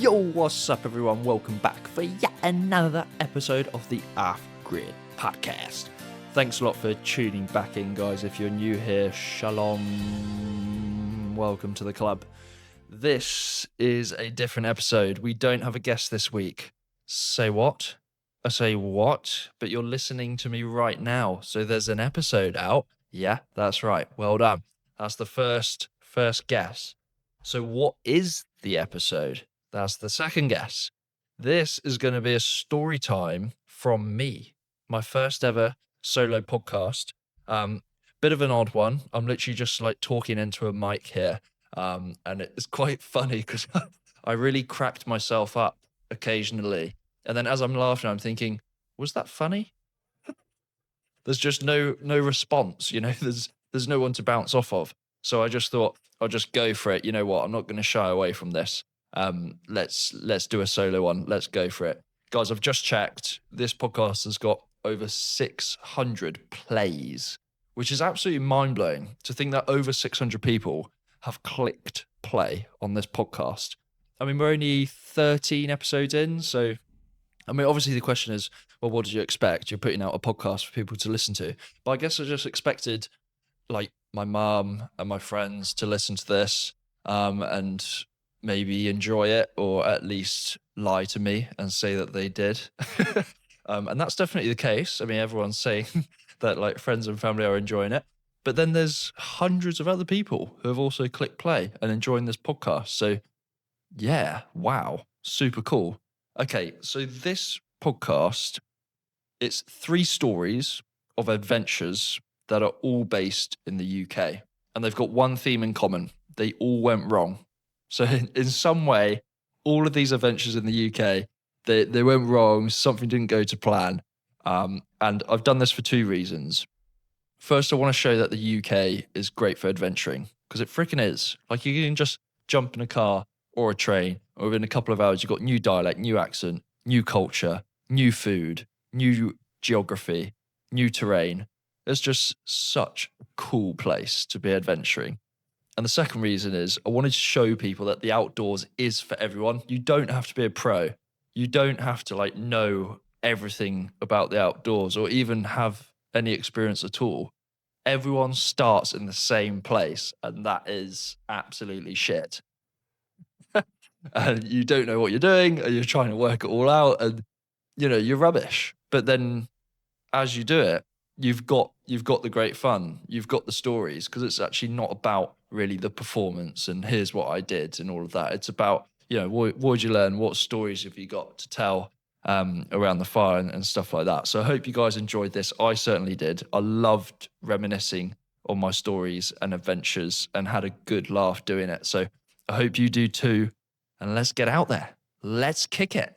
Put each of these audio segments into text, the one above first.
Yo, what's up everyone? Welcome back for yet another episode of the Off-Grid Podcast. Thanks a lot for tuning back in, guys. If you're new here, shalom. Welcome to the club. This is a different episode. We don't have a guest this week. Say what? I say what? But you're listening to me right now. So there's an episode out. Yeah, that's right. Well done. That's the first guess. So what is the episode? That's the second guess. This is going to be a story time from me. My first ever solo podcast. Bit of an odd one. I'm literally just like talking into a mic here. And it's quite funny because I really cracked myself up occasionally. And then as I'm laughing, I'm thinking, was that funny? There's just no response, you know, there's no one to bounce off of. So I just thought I'll just go for it. You know what? I'm not going to shy away from this. Let's do a solo one. Let's go for it. Guys, I've just checked. This podcast has got over 600 plays, which is absolutely mind-blowing to think that over 600 people have clicked play on this podcast. I mean, we're only 13 episodes in, so I mean, obviously the question is, well, what did you expect? You're putting out a podcast for people to listen to. But I guess I just expected like my mum and my friends to listen to this and maybe enjoy it, or at least lie to me and say that they did. And that's definitely the case. I mean, everyone's saying that like friends and family are enjoying it. But then there's hundreds of other people who have also clicked play and enjoying this podcast. So yeah, wow, super cool. Okay, so this podcast, it's 3 stories of adventures that are all based in the UK. And they've got one theme in common. They all went wrong. So in some way, all of these adventures in the UK, they went wrong. Something didn't go to plan. And I've done this for 2 reasons. First, I want to show that the UK is great for adventuring, because it freaking is. Like, you can just jump in a car or a train, or within a couple of hours, you've got new dialect, new accent, new culture, new food, new geography, new terrain. It's just such a cool place to be adventuring. And the second reason is I wanted to show people that the outdoors is for everyone. You don't have to be a pro. You don't have to like know everything about the outdoors or even have any experience at all. Everyone starts in the same place, and that is absolutely shit. And you don't know what you're doing, and you're trying to work it all out, and you know you're rubbish. But then as you do it, you've got the great fun, you've got the stories, because it's actually not about really the performance and here's what I did and all of that. It's about, you know, what did you learn, what stories have you got to tell around the fire and stuff like that. So I hope you guys enjoyed this. I certainly did. I loved reminiscing on my stories and adventures and had a good laugh doing it. So I hope you do too, and let's get out there. Let's kick it.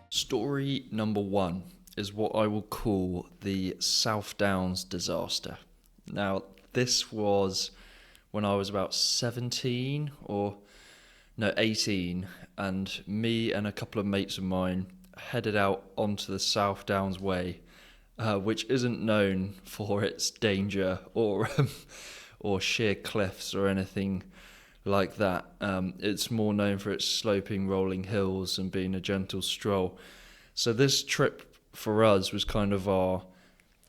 Story number 1 is what I will call the South Downs disaster. Now, this was when I was about 18, and me and a couple of mates of mine headed out onto the South Downs Way, which isn't known for its danger or sheer cliffs or anything like that. It's more known for its sloping, rolling hills and being a gentle stroll. So this trip for us was kind of our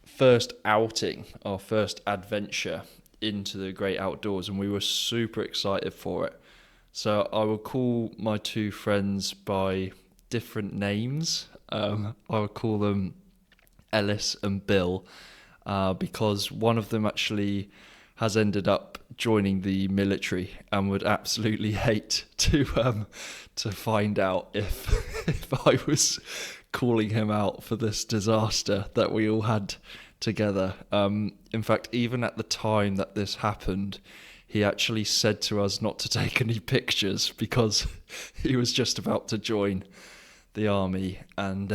first outing, our first adventure into the great outdoors, and we were super excited for it. So I will call my 2 friends by different names. I will call them Ellis and Bill, because one of them actually has ended up joining the military and would absolutely hate to find out if I was calling him out for this disaster that we all had together. In fact, even at the time that this happened, he actually said to us not to take any pictures because he was just about to join the army and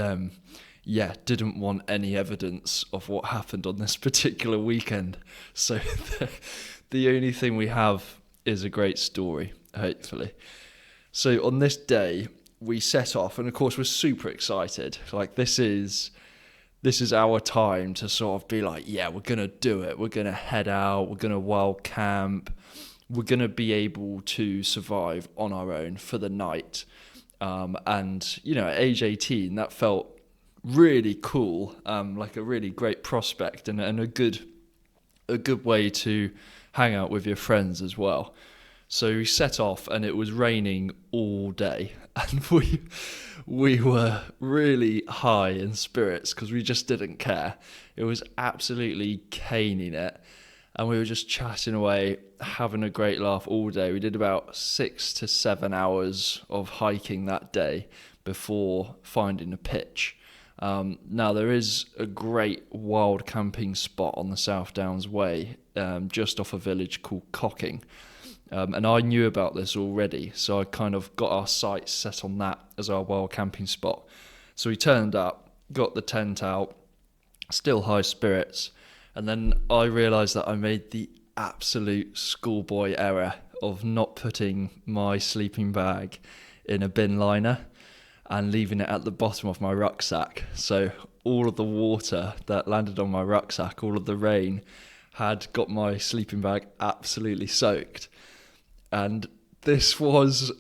didn't want any evidence of what happened on this particular weekend. So the only thing we have is a great story, hopefully. So on this day, we set off, and of course we're super excited. Like, this is this is our time to sort of be like, yeah, we're going to do it. We're going to head out. We're going to wild camp. We're going to be able to survive on our own for the night. And, you know, at age 18, that felt really cool, like a really great prospect and a good way to hang out with your friends as well. So we set off, and it was raining all day, and we were really high in spirits because we just didn't care. It was absolutely caning it, and we were just chatting away, having a great laugh all day. We did about 6 to 7 hours of hiking that day before finding a pitch. Now, there is a great wild camping spot on the South Downs Way, just off a village called Cocking. And I knew about this already, so I kind of got our sights set on that as our wild camping spot. So we turned up, got the tent out, still high spirits, and then I realised that I made the absolute schoolboy error of not putting my sleeping bag in a bin liner and leaving it at the bottom of my rucksack. So all of the water that landed on my rucksack, all of the rain, had got my sleeping bag absolutely soaked. And this was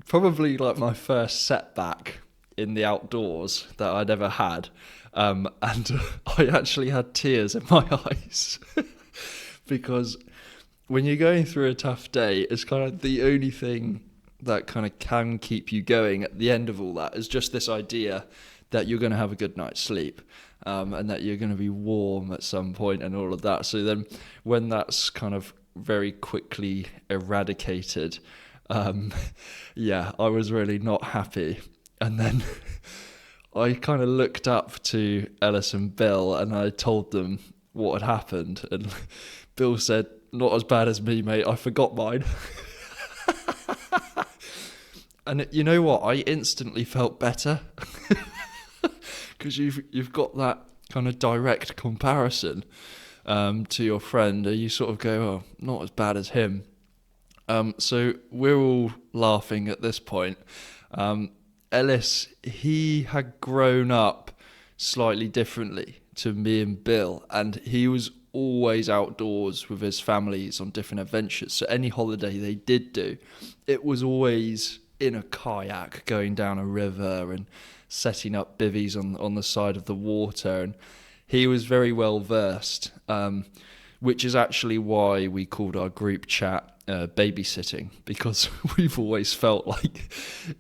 probably like my first setback in the outdoors that I'd ever had. And I actually had tears in my eyes because when you're going through a tough day, it's kind of the only thing that kind of can keep you going at the end of all that is just this idea that you're going to have a good night's sleep, and that you're going to be warm at some point and all of that. So then when that's kind of very quickly eradicated, I was really not happy. And then I kind of looked up to Ellis and Bill and I told them what had happened, and Bill said, "Not as bad as me, mate, I forgot mine." And you know what, I instantly felt better because you've got that kind of direct comparison to your friend, and you sort of go, "Oh, not as bad as him." So we're all laughing at this point. Ellis, he had grown up slightly differently to me and Bill, and he was always outdoors with his families on different adventures. So any holiday they did do, it was always in a kayak going down a river and setting up bivvies on the side of the water, and he was very well versed, which is actually why we called our group chat babysitting, because we've always felt like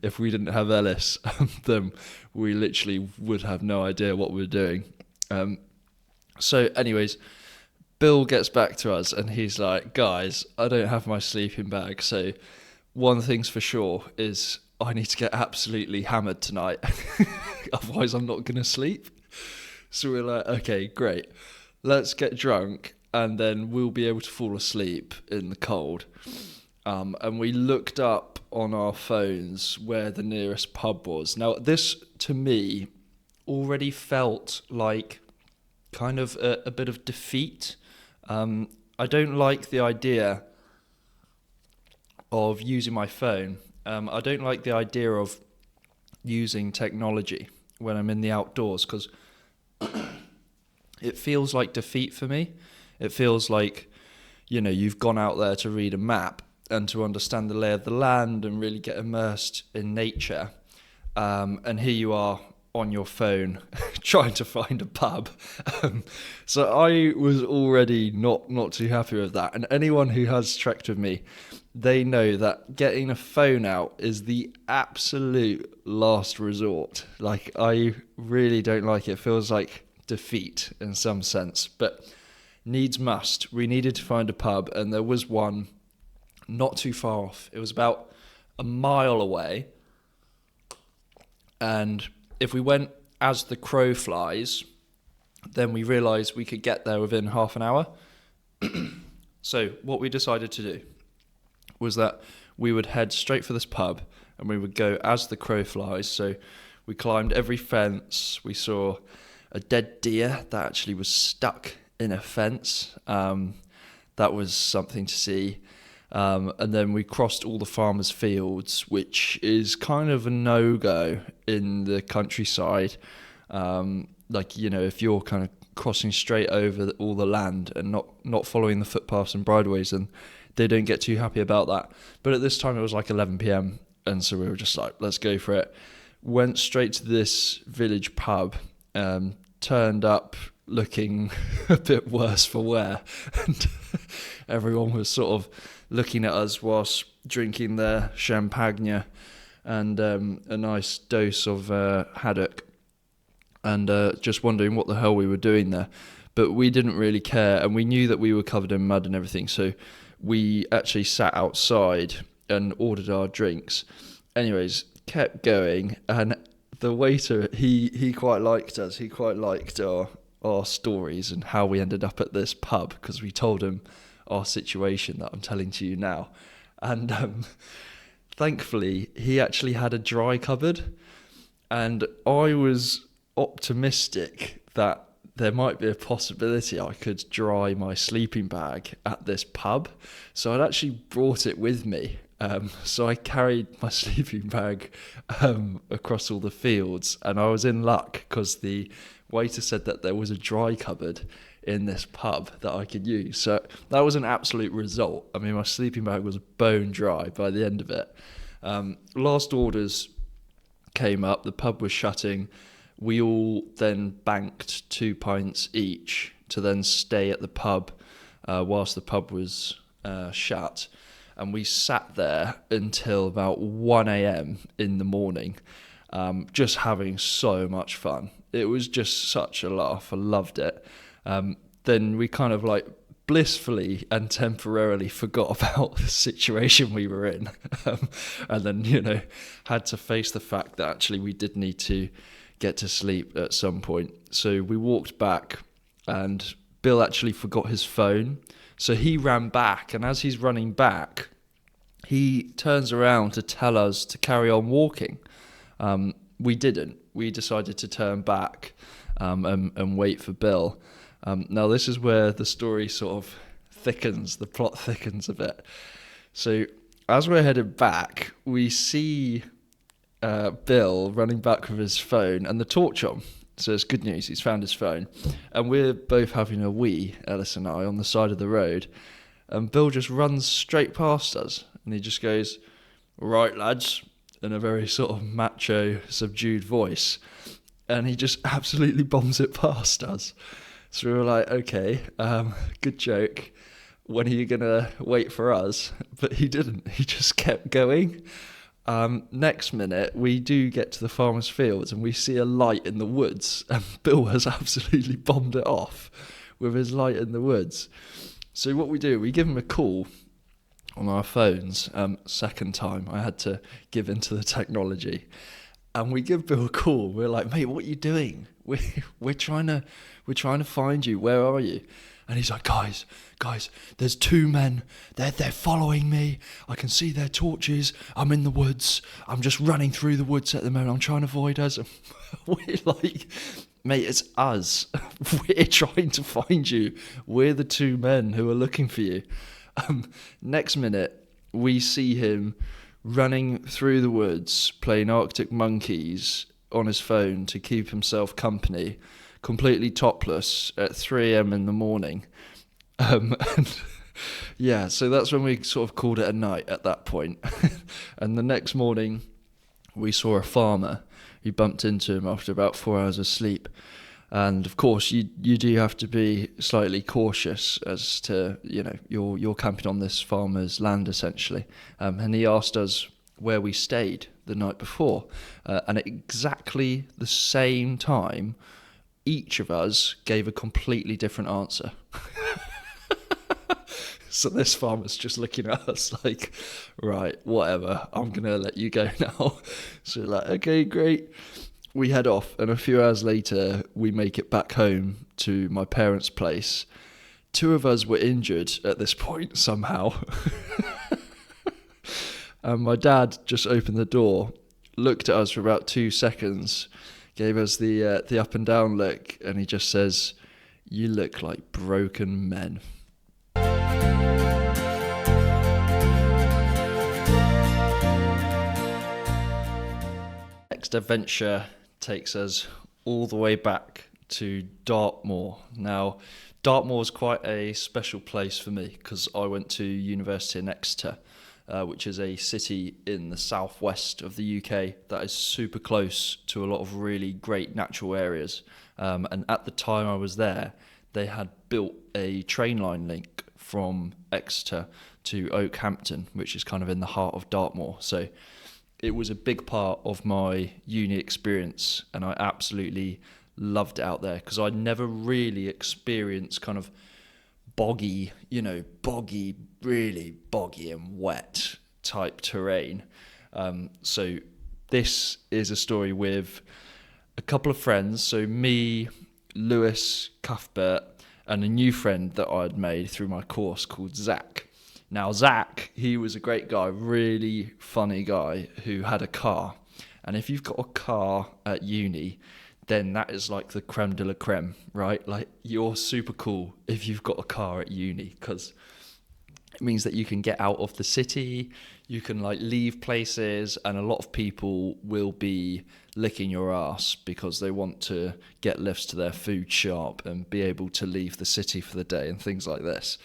if we didn't have Ellis, then we literally would have no idea what we were doing. So anyways, Bill gets back to us and he's like, "Guys, I don't have my sleeping bag, so one thing's for sure is I need to get absolutely hammered tonight. Otherwise I'm not going to sleep." So we're like, "Okay, great. Let's get drunk and then we'll be able to fall asleep in the cold." And we looked up on our phones where the nearest pub was. Now, this to me already felt like kind of a bit of defeat. I don't like the idea of using my phone. I don't like the idea of using technology when I'm in the outdoors, because it feels like defeat for me. It feels like, you know, you've gone out there to read a map and to understand the lay of the land and really get immersed in nature. And here you are on your phone trying to find a pub. So I was already not too happy with that. And anyone who has trekked with me, they know that getting a phone out is the absolute last resort. Like, I really don't like it. It feels like defeat in some sense, but needs must. We needed to find a pub, and there was one not too far off. It was about a mile away, and if we went as the crow flies, then we realised we could get there within half an hour. So what we decided to do was that we would head straight for this pub and we would go as the crow flies. So we climbed every fence. We saw a dead deer that actually was stuck in a fence. That was something to see. And then we crossed all the farmers' fields, which is kind of a no-go in the countryside. like, you know, if you're kind of crossing straight over all the land and not following the footpaths and bridleways, then they don't get too happy about that. But at this time it was like 11 p.m, and so we were just like, let's go for it. Went straight to this village pub, turned up looking a bit worse for wear, and everyone was sort of looking at us whilst drinking their champagne and a nice dose of haddock, and just wondering what the hell we were doing there. But we didn't really care, and we knew that we were covered in mud and everything, so we actually sat outside and ordered our drinks. Anyways, kept going, and the waiter, he quite liked us. He quite liked our stories and how we ended up at this pub, because we told him our situation that I'm telling to you now. And thankfully, he actually had a dry cupboard, and I was optimistic that there might be a possibility I could dry my sleeping bag at this pub. So I'd actually brought it with me. So I carried my sleeping bag across all the fields, and I was in luck because the waiter said that there was a dry cupboard in this pub that I could use. So that was an absolute result. I mean, my sleeping bag was bone dry by the end of it. Last orders came up, the pub was shutting. We all then banked 2 pints each to then stay at the pub whilst the pub was shut. And we sat there until about 1 a.m. in the morning, just having so much fun. It was just such a laugh. I loved it. Then we kind of like blissfully and temporarily forgot about the situation we were in. And then, you know, had to face the fact that actually we did need to get to sleep at some point. So we walked back, and Bill actually forgot his phone. So he ran back, and as he's running back, he turns around to tell us to carry on walking. We didn't. We decided to turn back and wait for Bill. Now, this is where the story sort of thickens, the plot thickens a bit. So as we're headed back, we see Bill running back with his phone and the torch on. So it's good news, he's found his phone. And we're both having a wee, Ellis and I, on the side of the road. And Bill just runs straight past us. And he just goes, "Right, lads," in a very sort of macho, subdued voice. And he just absolutely bombs it past us. So we were like, okay, good joke. When are you going to wait for us? But he didn't. He just kept going. Next minute, we do get to the farmer's fields, and we see a light in the woods. And Bill has absolutely bombed it off with his light in the woods. So what we do, we give him a call on our phones. Second time I had to give in to the technology, and we give Bill a call. We're like, "Mate, what are you doing? We're trying to find you. Where are you?" And he's like, guys, there's 2 men. They're following me. I can see their torches. I'm in the woods. I'm just running through the woods at the moment. I'm trying to avoid us. We're like, "Mate, it's us. We're trying to find you. We're the 2 men who are looking for you." Next minute, we see him running through the woods, playing Arctic Monkeys on his phone to keep himself company, completely topless at 3 a.m. in the morning. And yeah, so that's when we sort of called it a night at that point. And the next morning, we saw a farmer. We bumped into him after about 4 hours of sleep. And of course, you do have to be slightly cautious as to, you know, you're camping on this farmer's land essentially. And he asked us where we stayed the night before. And at exactly the same time, each of us gave a completely different answer. So this farmer's just looking at us like, right, whatever, I'm going to let you go now. So we're like, okay, great. We head off, and a few hours later, we make it back home to my parents' place. 2 of us were injured at this point somehow. And my dad just opened the door, looked at us for about 2 seconds, gave us the up and down look, and he just says, "You look like broken men." Next adventure takes us all the way back to Dartmoor. Now, Dartmoor is quite a special place for me because I went to university in Exeter, which is a city in the southwest of the UK that is super close to a lot of really great natural areas. And at the time I was there, they had built a train line link from Exeter to Oakhampton, which is kind of in the heart of Dartmoor. So it was a big part of my uni experience, and I absolutely loved it out there because I'd never really experienced kind of boggy, really boggy and wet type terrain. So this is a story with a couple of friends. So me, Lewis, Cuthbert, and a new friend that I'd made through my course called Zach. Now, Zach, he was a great guy, really funny guy who had a car. And if you've got a car at uni, then that is like the creme de la creme, right? Like, you're super cool if you've got a car at uni because it means that you can get out of the city, you can like leave places, and a lot of people will be licking your ass because they want to get lifts to their food shop and be able to leave the city for the day and things like this.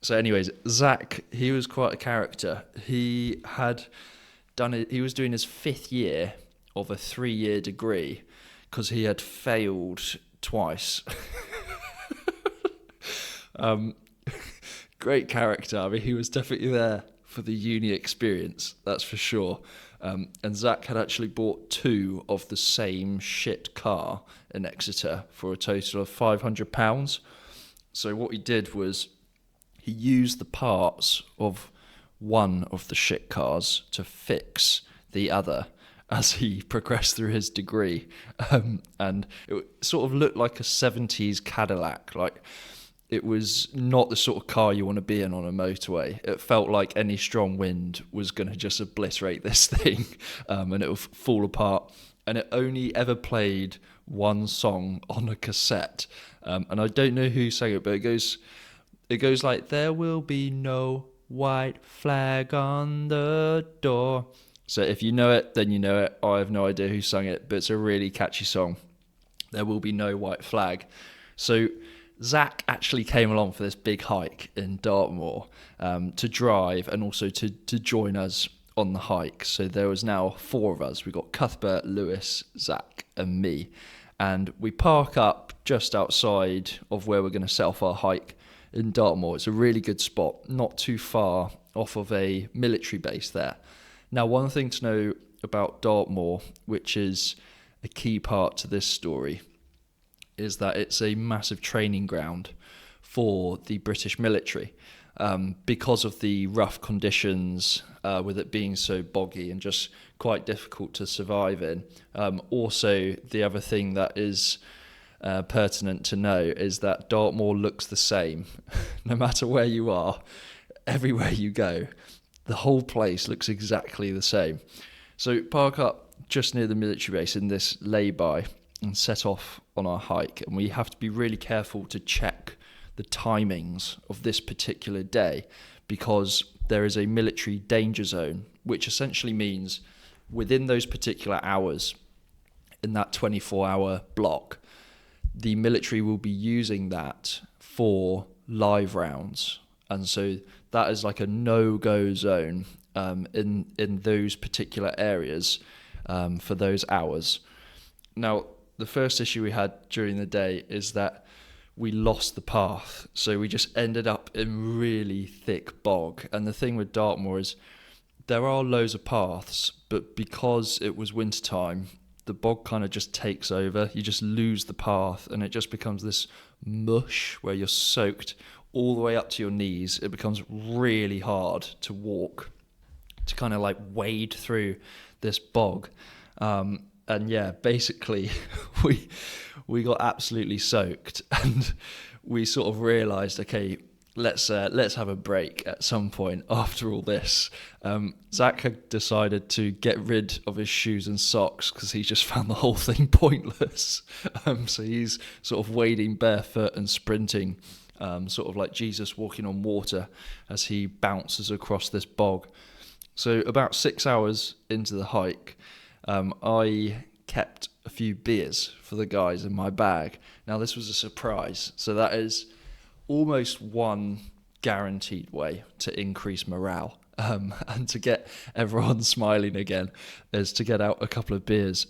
So anyways, Zach, he was quite a character. He was doing his 5th year of a 3-year degree because he had failed twice. Great character. I mean, he was definitely there for the uni experience, that's for sure. And Zach had actually bought 2 of the same shit car in Exeter for a total of £500. So what he did was he used the parts of one of the shit cars to fix the other as he progressed through his degree. And it sort of looked like a 70s Cadillac. Like, it was not the sort of car you want to be in on a motorway. It felt like any strong wind was going to just obliterate this thing, and it would fall apart. And it only ever played one song on a cassette. And I don't know who sang it, but it goes like, "There will be no white flag on the door." So if you know it, then you know it. I have no idea who sung it, but it's a really catchy song. There will be no white flag. So Zach actually came along for this big hike in Dartmoor to drive and also to join us on the hike. So there was now 4 of us. We got Cuthbert, Lewis, Zach, and me. And we park up just outside of where we're going to set off our hike in Dartmoor. It's a really good spot, not too far off of a military base there. Now, one thing to know about Dartmoor, which is a key part to this story, is that it's a massive training ground for the British military because of the rough conditions, with it being so boggy and just quite difficult to survive in. Also, the other thing that is pertinent to know is that Dartmoor looks the same no matter where you are, everywhere you go. The whole place looks exactly the same. So park up just near the military base in this lay-by and set off on our hike. And we have to be really careful to check the timings of this particular day because there is a military danger zone, which essentially means within those particular hours in that 24-hour block, the military will be using that for live rounds. And so that is like a no-go zone in those particular areas for those hours. Now, the first issue we had during the day is that we lost the path. So we just ended up in really thick bog. And the thing with Dartmoor is there are loads of paths, but because it was wintertime, the bog kind of just takes over. You just lose the path and it just becomes this mush where you're soaked all the way up to your knees. It becomes really hard to walk, to kind of like wade through this bog. And yeah, basically we got absolutely soaked and we sort of realised, okay, let's have a break at some point after all this. Zach had decided to get rid of his shoes and socks because he just found the whole thing pointless. So he's sort of wading barefoot and sprinting, sort of like Jesus walking on water as he bounces across this bog. So about 6 hours into the hike, I kept a few beers for the guys in my bag. Now, this was a surprise. So that is almost one guaranteed way to increase morale. And to get everyone smiling again is to get out a couple of beers.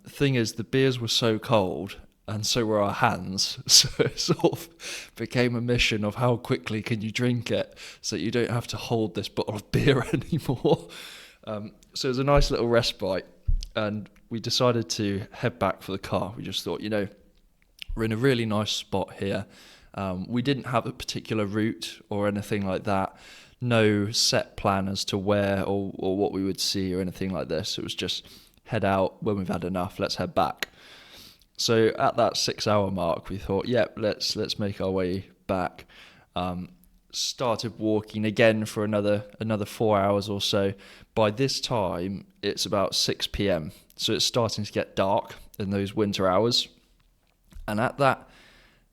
Thing is, the beers were so cold and so were our hands, so it sort of became a mission of how quickly can you drink it so you don't have to hold this bottle of beer anymore. So it was a nice little respite, and we decided to head back for the car. We just thought, we're in a really nice spot here. We didn't have a particular route or anything like that. No set plan as to where or what we would see or anything like this. It was just head out when we've had enough, let's head back. So at that 6 hour mark, we thought, let's make our way back. Started walking again for another 4 hours or so. By this time, it's about 6 p.m. So it's starting to get dark in those winter hours. And at that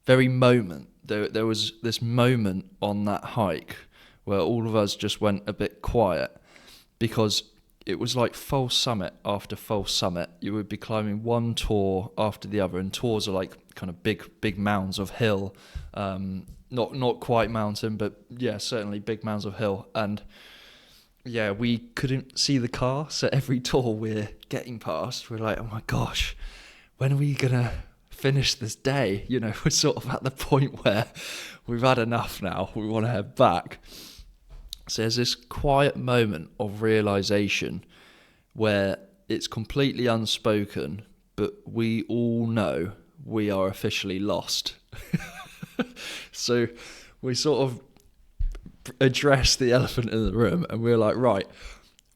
very moment, there was this moment on that hike where all of us just went a bit quiet, because it was like false summit after false summit. You would be climbing one tor after the other, and tors are like kind of big mounds of hill. Not quite mountain, but yeah, certainly big mounds of hill. And yeah, we couldn't see the car, so every tor we're getting past, we're like, oh my gosh, when are we gonna finish this day? We're sort of at the point where we've had enough now, we want to head back. So there's this quiet moment of realization where it's completely unspoken, but we all know we are officially lost. So we sort of address the elephant in the room, and we're like, right,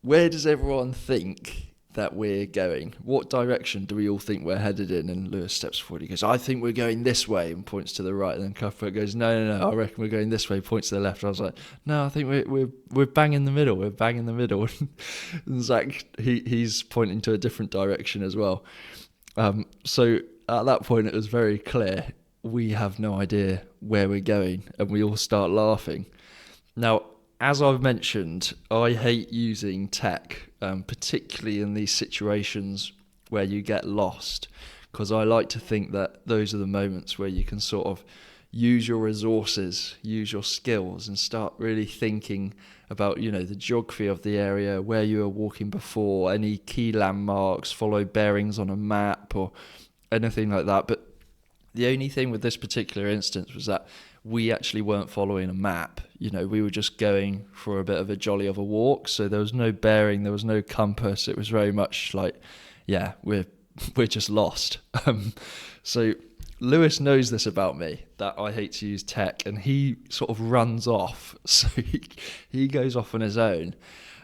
where does everyone think that we're going? What direction do we all think we're headed in? And Lewis steps forward. He goes, I think we're going this way, and points to the right. And then Cuthbert goes, no, I reckon we're going this way, points to the left. And I was like, no, I think we're bang in the middle. We're bang in the middle. And Zach, he's pointing to a different direction as well. So at that point, it was very clear we have no idea where we're going, and we all start laughing. Now, as I've mentioned, I hate using tech, particularly in these situations where you get lost, because I like to think that those are the moments where you can sort of use your resources, use your skills, and start really thinking about, the geography of the area, where you were walking before, any key landmarks, follow bearings on a map or anything like that. But the only thing with this particular instance was that we actually weren't following a map. We were just going for a bit of a jolly of a walk. So there was no bearing, there was no compass. It was very much like, yeah, we're just lost. So Lewis knows this about me, that I hate to use tech, and he sort of runs off. So he goes off on his own,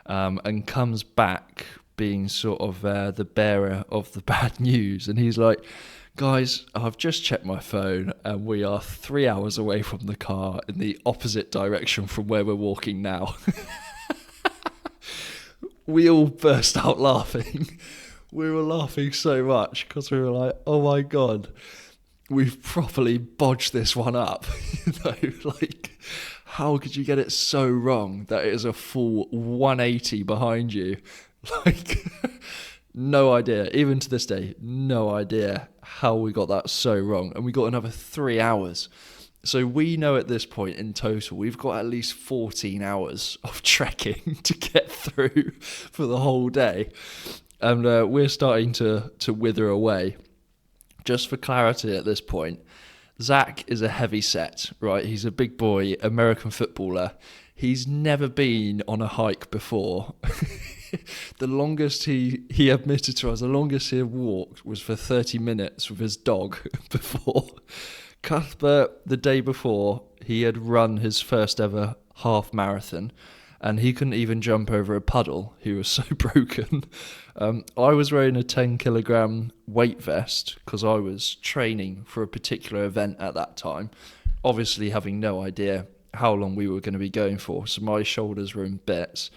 and comes back being sort of the bearer of the bad news. And he's like, guys, I've just checked my phone, and we are 3 hours away from the car in the opposite direction from where we're walking now. We all burst out laughing. We were laughing so much because we were like, oh my God, we've properly bodged this one up. Like, how could you get it so wrong that it is a full 180 behind you? Like, no idea. Even to this day, no idea how we got that so wrong. And we got another 3 hours. So we know at this point in total, we've got at least 14 hours of trekking to get through for the whole day. And we're starting to wither away. Just for clarity at this point, Zach is a heavy set, right? He's a big boy, American footballer. He's never been on a hike before. The longest he admitted to us, the longest he had walked was for 30 minutes with his dog before. Cuthbert, the day before, he had run his first ever half marathon, and he couldn't even jump over a puddle. He was so broken. I was wearing a 10 kilogram weight vest because I was training for a particular event at that time, obviously having no idea how long we were going to be going for. So my shoulders were in bits.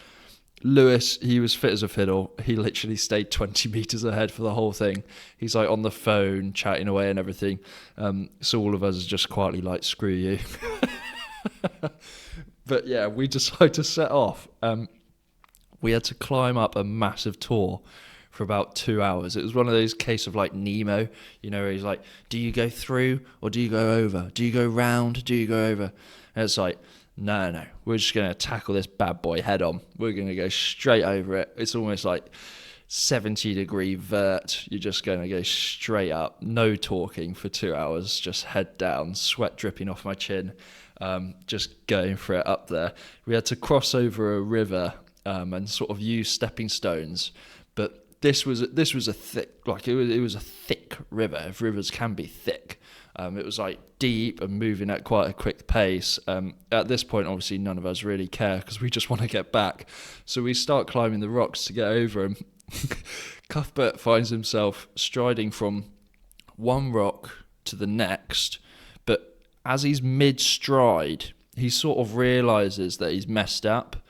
Lewis, he was fit as a fiddle. He literally stayed 20 meters ahead for the whole thing. He's like on the phone, chatting away and everything. So all of us are just quietly like, screw you. But yeah, we decided to set off. We had to climb up a massive tor for about 2 hours. It was one of those cases of like Nemo, where he's like, do you go through or do you go over? Do you go round? Do you go over? And it's like, no, we're just going to tackle this bad boy head on. We're going to go straight over it. It's almost like 70-degree vert. You're just going to go straight up, no talking for 2 hours, just head down, sweat dripping off my chin, just going for it up there. We had to cross over a river and sort of use stepping stones, but this was a thick, it was a thick river, if rivers can be thick. It was like deep and moving at quite a quick pace. At this point, obviously, none of us really care because we just want to get back. So we start climbing the rocks to get over them. Cuthbert finds himself striding from one rock to the next, but as he's mid-stride, he sort of realises that he's messed up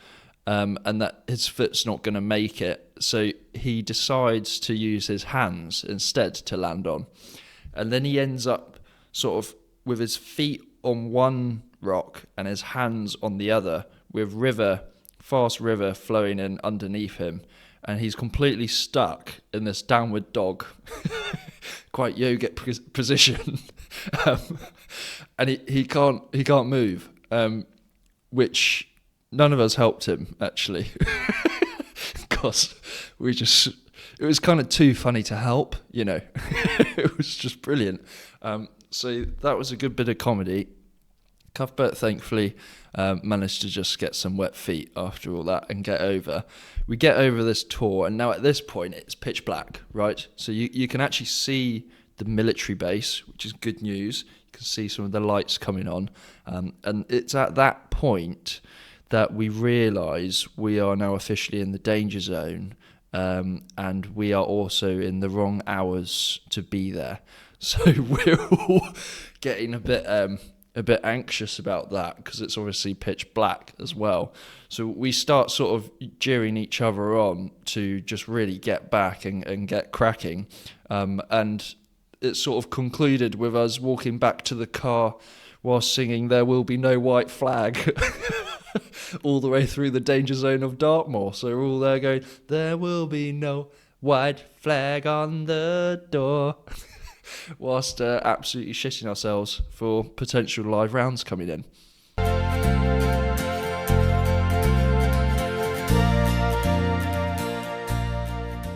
and that his foot's not going to make it. So he decides to use his hands instead to land on. And then he ends up sort of with his feet on one rock and his hands on the other, with fast river flowing in underneath him, and he's completely stuck in this downward dog, quite yogic position, and he can't move, which none of us helped him actually, because it was kind of too funny to help, It was just brilliant. So that was a good bit of comedy. Cuthbert thankfully managed to just get some wet feet after all that and get over. We get over this tour, and now at this point it's pitch black, right? So you can actually see the military base, which is good news. You can see some of the lights coming on. And it's at that point that we realise we are now officially in the danger zone, and we are also in the wrong hours to be there. So we're all getting a bit anxious about that because it's obviously pitch black as well. So we start sort of jeering each other on to just really get back and get cracking. And it sort of concluded with us walking back to the car while singing "There Will Be No White Flag" all the way through the danger zone of Dartmoor. So we're all there going, "There will be no white flag on the door," whilst absolutely shitting ourselves for potential live rounds coming in.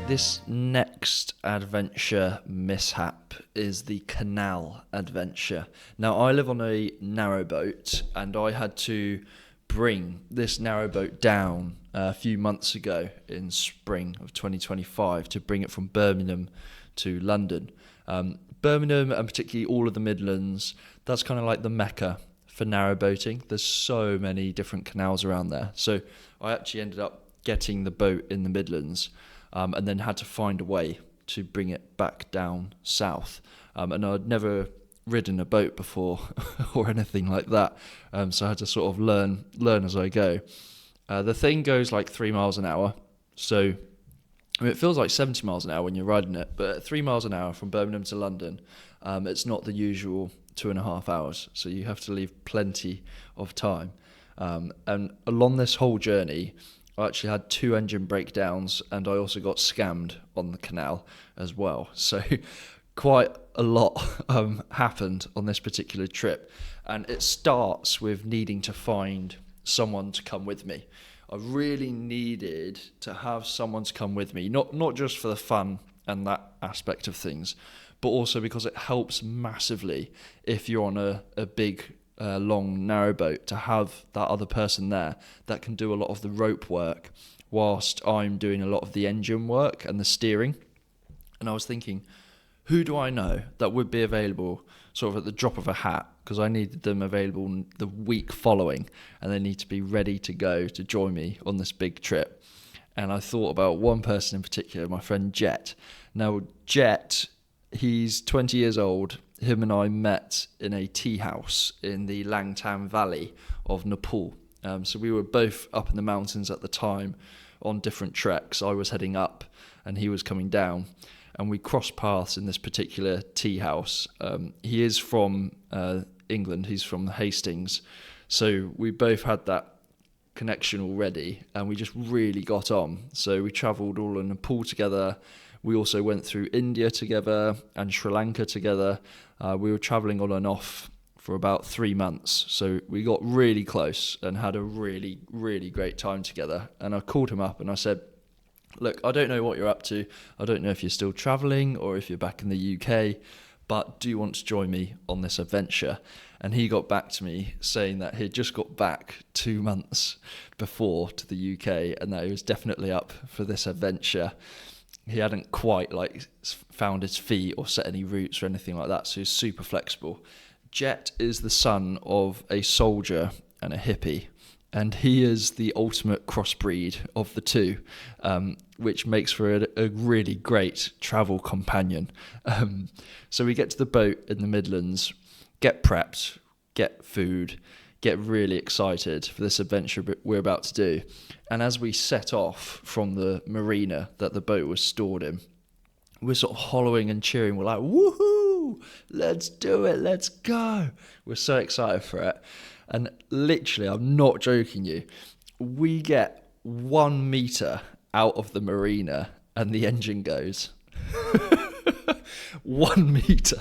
This next adventure mishap is the canal adventure. Now, I live on a narrowboat, and I had to bring this narrowboat down a few months ago in spring of 2025 to bring it from Birmingham to London. Birmingham, and particularly all of the Midlands, that's kind of like the mecca for narrowboating. There's so many different canals around there. So I actually ended up getting the boat in the Midlands, and then had to find a way to bring it back down south. And I'd never ridden a boat before or anything like that, so I had to sort of learn as I go. The thing goes like 3 miles an hour, so it feels like 70 miles an hour when you're riding it, but at 3 miles an hour from Birmingham to London, it's not the usual 2.5 hours, so you have to leave plenty of time. And along this whole journey, I actually had 2 engine breakdowns, and I also got scammed on the canal as well. So quite a lot happened on this particular trip, and it starts with needing to find someone to come with me. I really needed to have someone to come with me, not just for the fun and that aspect of things, but also because it helps massively if you're on a big long narrowboat to have that other person there that can do a lot of the rope work whilst I'm doing a lot of the engine work and the steering. And I was thinking, who do I know that would be available sort of at the drop of a hat, because I needed them available the week following, and they need to be ready to go to join me on this big trip. And I thought about one person in particular, my friend Jet. Now, Jet, he's 20 years old. Him and I met in a tea house in the Langtan Valley of Nepal. So we were both up in the mountains at the time on different treks. I was heading up and he was coming down, and we crossed paths in this particular tea house. He is from England. He's from Hastings. So we both had that connection already, and we just really got on. So we travelled all in Nepal together. We also went through India together and Sri Lanka together. We were travelling on and off for about 3 months. So we got really close and had a really, really great time together. And I called him up and I said, look, I don't know what you're up to. I don't know if you're still travelling or if you're back in the UK, but do you want to join me on this adventure? And he got back to me saying that he'd just got back 2 months before to the UK and that he was definitely up for this adventure. He hadn't quite found his feet or set any roots or anything like that, so he's super flexible. Jet is the son of a soldier and a hippie, and he is the ultimate crossbreed of the two, which makes for a really great travel companion. So we get to the boat in the Midlands, get prepped, get food, get really excited for this adventure we're about to do. And as we set off from the marina that the boat was stored in, we're sort of hollowing and cheering. We're like, woohoo, let's do it, let's go. We're so excited for it. And literally, I'm not joking you, we get 1 metre out of the marina and the engine goes. 1 metre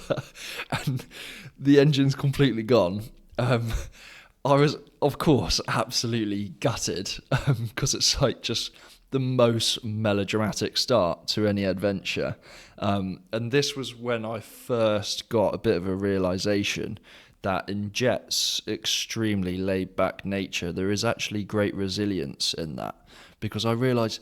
and the engine's completely gone. I was, of course, absolutely gutted because it's like just the most melodramatic start to any adventure. And this was when I first got a bit of a realisation that in Jet's extremely laid-back nature, there is actually great resilience in that. Because I realised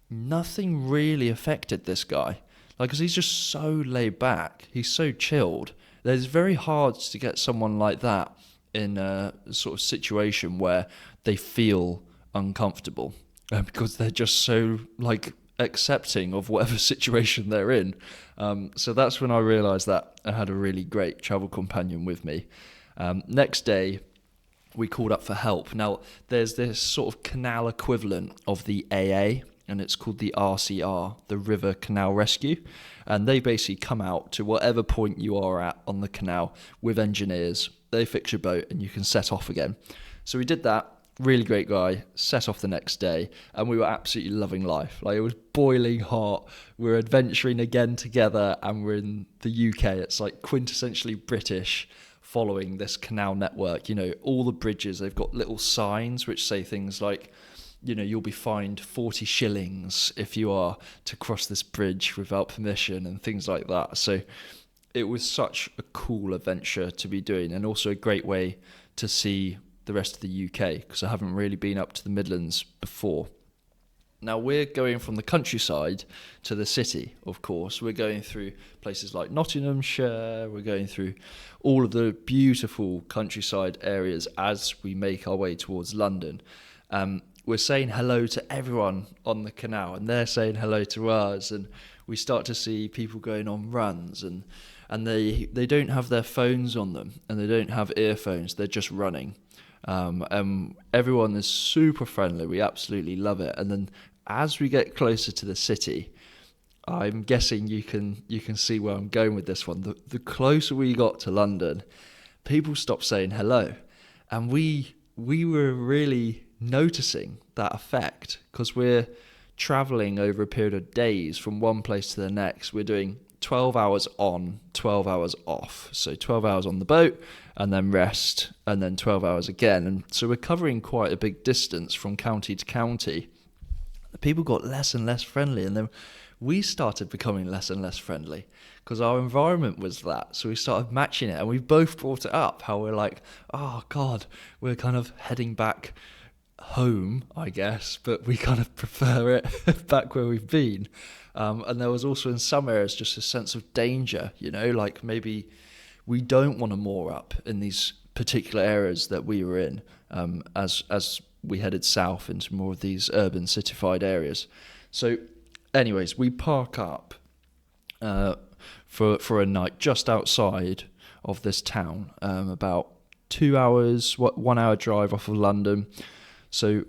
nothing really affected this guy. Because he's just so laid back, he's so chilled. It's very hard to get someone like that in a sort of situation where they feel uncomfortable because they're just so accepting of whatever situation they're in. So that's when I realised that I had a really great travel companion with me. Next day, we called up for help. Now, there's this sort of canal equivalent of the AA, and it's called the RCR, the River Canal Rescue. And they basically come out to whatever point you are at on the canal with engineers. They fix your boat and you can set off again. So we did that. Really great guy. Set off the next day. And we were absolutely loving life. It was boiling hot. We're adventuring again together. And we're in the UK. It's quintessentially British, following this canal network. All the bridges, they've got little signs which say things like, you'll be fined 40 shillings if you are to cross this bridge without permission and things like that. So it was such a cool adventure to be doing, and also a great way to see the rest of the UK, because I haven't really been up to the Midlands before. Now we're going from the countryside to the city, of course. We're going through places like Nottinghamshire, we're going through all of the beautiful countryside areas as we make our way towards London. We're saying hello to everyone on the canal, and they're saying hello to us, and we start to see people going on runs, and they don't have their phones on them, and they don't have earphones, they're just running. And everyone is super friendly, we absolutely love it. And then as we get closer to the city, I'm guessing you can see where I'm going with this one. The closer we got to London, people stopped saying hello, and we were really noticing that effect, because we're traveling over a period of days from one place to the next. We're doing 12 hours on, 12 hours off. So 12 hours on the boat and then rest, and then 12 hours again. And so we're covering quite a big distance from county to county. The people got less and less friendly, and then we started becoming less and less friendly because our environment was that. So we started matching it, and we both brought it up, how we're like, oh God, we're kind of heading back home, I guess, but we kind of prefer it back where we've been. And there was also in some areas just a sense of danger, maybe we don't want to moor up in these particular areas that we were in, as we headed south into more of these urban cityfied areas. So anyways, we park up for a night just outside of this town, about 2 hours, 1 hour drive off of London. So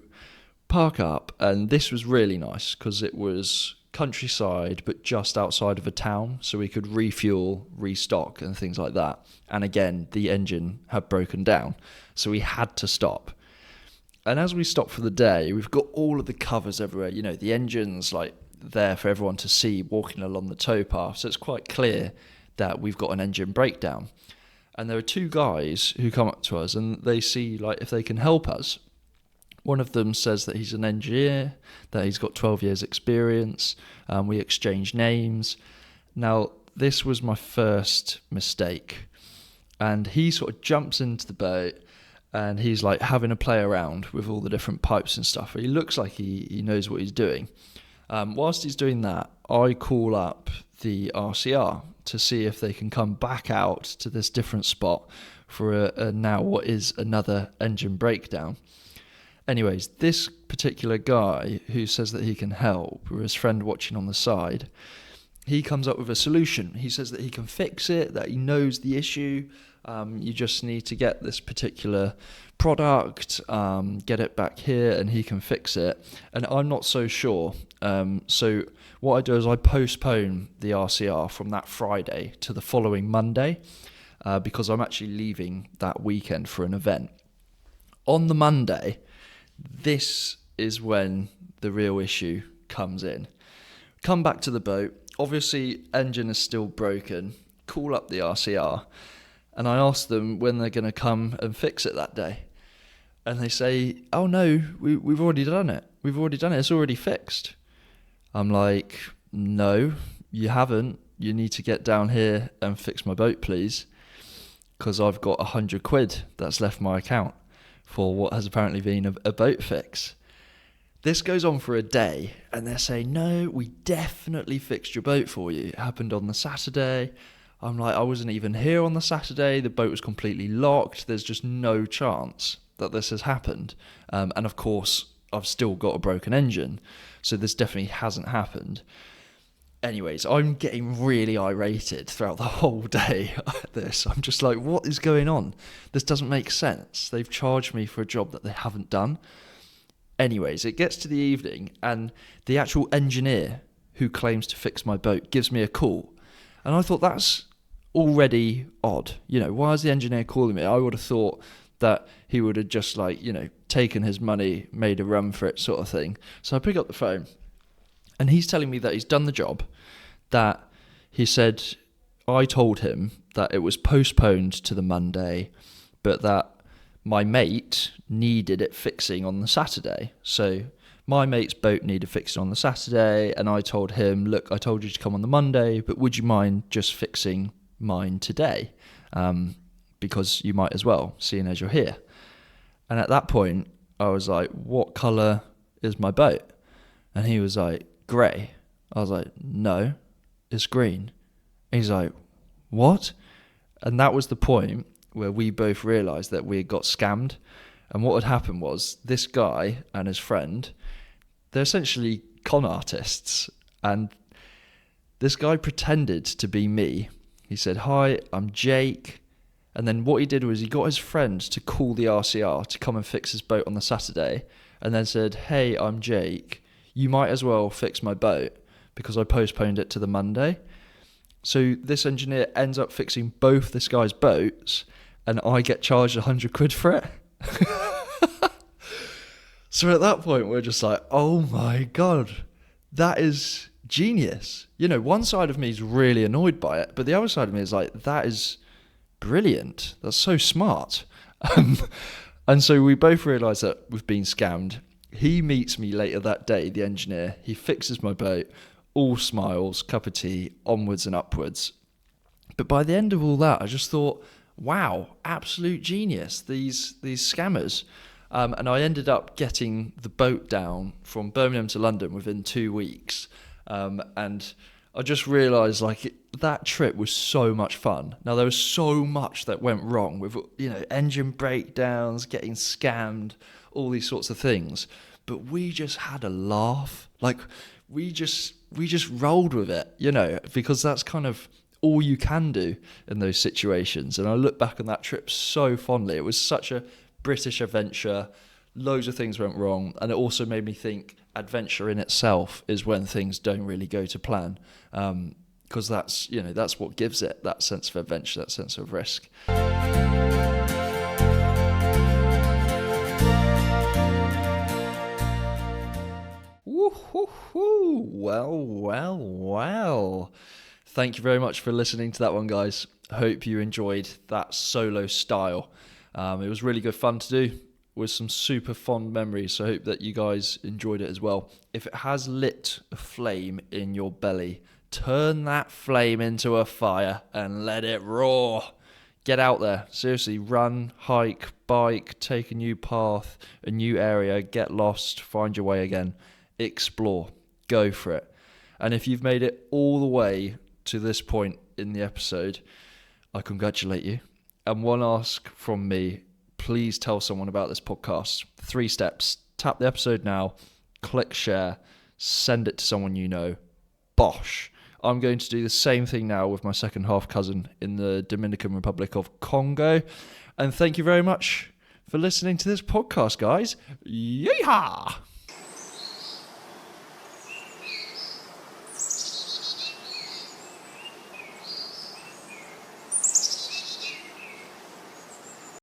park up, and this was really nice because it was countryside but just outside of a town, so we could refuel, restock and things like that. And again, the engine had broken down, so we had to stop. And as we stop for the day, we've got all of the covers everywhere. You know, the engine's like there for everyone to see walking along the towpath. So it's quite clear that we've got an engine breakdown. And there are two guys who come up to us and they see like if they can help us. One of them says that he's an engineer, that he's got 12 years experience. We exchange names. Now, this was my first mistake. And he sort of jumps into the boat and he's like having a play around with all the different pipes and stuff. He looks like he knows what he's doing. Whilst he's doing that, I call up the RCR to see if they can come back out to this different spot for a now what is another engine breakdown. Anyways, this particular guy who says that he can help, with his friend watching on the side, he comes up with a solution. He says that he can fix it, that he knows the issue. You just need to get this particular product, get it back here, and he can fix it. And I'm not so sure. So what I do is I postpone the RCR from that Friday to the following Monday because I'm actually leaving that weekend for an event. On the Monday, this is when the real issue comes in. Come back to the boat. Obviously, engine is still broken. Call up the RCR. And I ask them when they're going to come and fix it that day. And they say, oh no, we've already done it. We've already done it. It's already fixed. I'm like, no, you haven't. You need to get down here and fix my boat, please. Because I've got £100 that's left my account for what has apparently been a boat fix. This goes on for a day, and they're saying, no, we definitely fixed your boat for you. It happened on the Saturday. I'm like, I wasn't even here on the Saturday. The boat was completely locked. There's just no chance that this has happened. And of course, I've still got a broken engine. So this definitely hasn't happened. Anyways, I'm getting really irated throughout the whole day at this. I'm just like, what is going on? This doesn't make sense. They've charged me for a job that they haven't done. Anyways, it gets to the evening and the actual engineer who claims to fix my boat gives me a call. And I thought that's already odd. You know, why is the engineer calling me? I would have thought that he would have just like, you know, taken his money, made a run for it sort of thing. So I pick up the phone and he's telling me that he's done the job, that he said I told him that it was postponed to the Monday, but that my mate needed it fixing on the Saturday. So my mate's boat needed fixing on the Saturday, and I told him, look, I told you to come on the Monday, but would you mind just fixing mine today? Because you might as well, seeing as you're here. And at that point, I was like, what colour is my boat? And he was like, grey. I was like, no, it's green. And he's like, what? And that was the point where we both realised that we had got scammed. And what had happened was this guy and his friend, they're essentially con artists. And this guy pretended to be me. He said, hi, I'm Jake. And then what he did was he got his friend to call the RCR to come and fix his boat on the Saturday. And then said, hey, I'm Jake. You might as well fix my boat because I postponed it to the Monday. So this engineer ends up fixing both this guy's boats and I get charged £100 for it. So at that point, we're just like, oh my God, that is genius. You know, one side of me is really annoyed by it, but the other side of me is like, that is brilliant. That's so smart. And so we both realise that we've been scammed. He meets me later that day, the engineer. He fixes my boat, all smiles, cup of tea, onwards and upwards. But by the end of all that, I just thought, wow, absolute genius, these scammers. And I ended up getting the boat down from Birmingham to London within 2 weeks. And I just realised like that trip was so much fun. Now there was so much that went wrong with, you know, engine breakdowns, getting scammed, all these sorts of things. But we just had a laugh. Like we just rolled with it, you know, because that's kind of all you can do in those situations. And I look back on that trip so fondly. It was such a British adventure. Loads of things went wrong. And it also made me think adventure in itself is when things don't really go to plan. Because that's, you know, that's what gives it that sense of adventure, that sense of risk. Well. Thank you very much for listening to that one, guys. Hope you enjoyed that solo style. It was really good fun to do with some super fond memories. So I hope that you guys enjoyed it as well. If it has lit a flame in your belly, turn that flame into a fire and let it roar. Get out there. Seriously, run, hike, bike, take a new path, a new area, get lost, find your way again. Explore. Go for it. And if you've made it all the way to this point in the episode, I congratulate you. And one ask from me, please tell someone about this podcast. 3 steps. Tap the episode now, click share, send it to someone you know. Bosh. I'm going to do the same thing now with my second half cousin in the Dominican Republic of Congo. And thank you very much for listening to this podcast, guys. Yeehaw!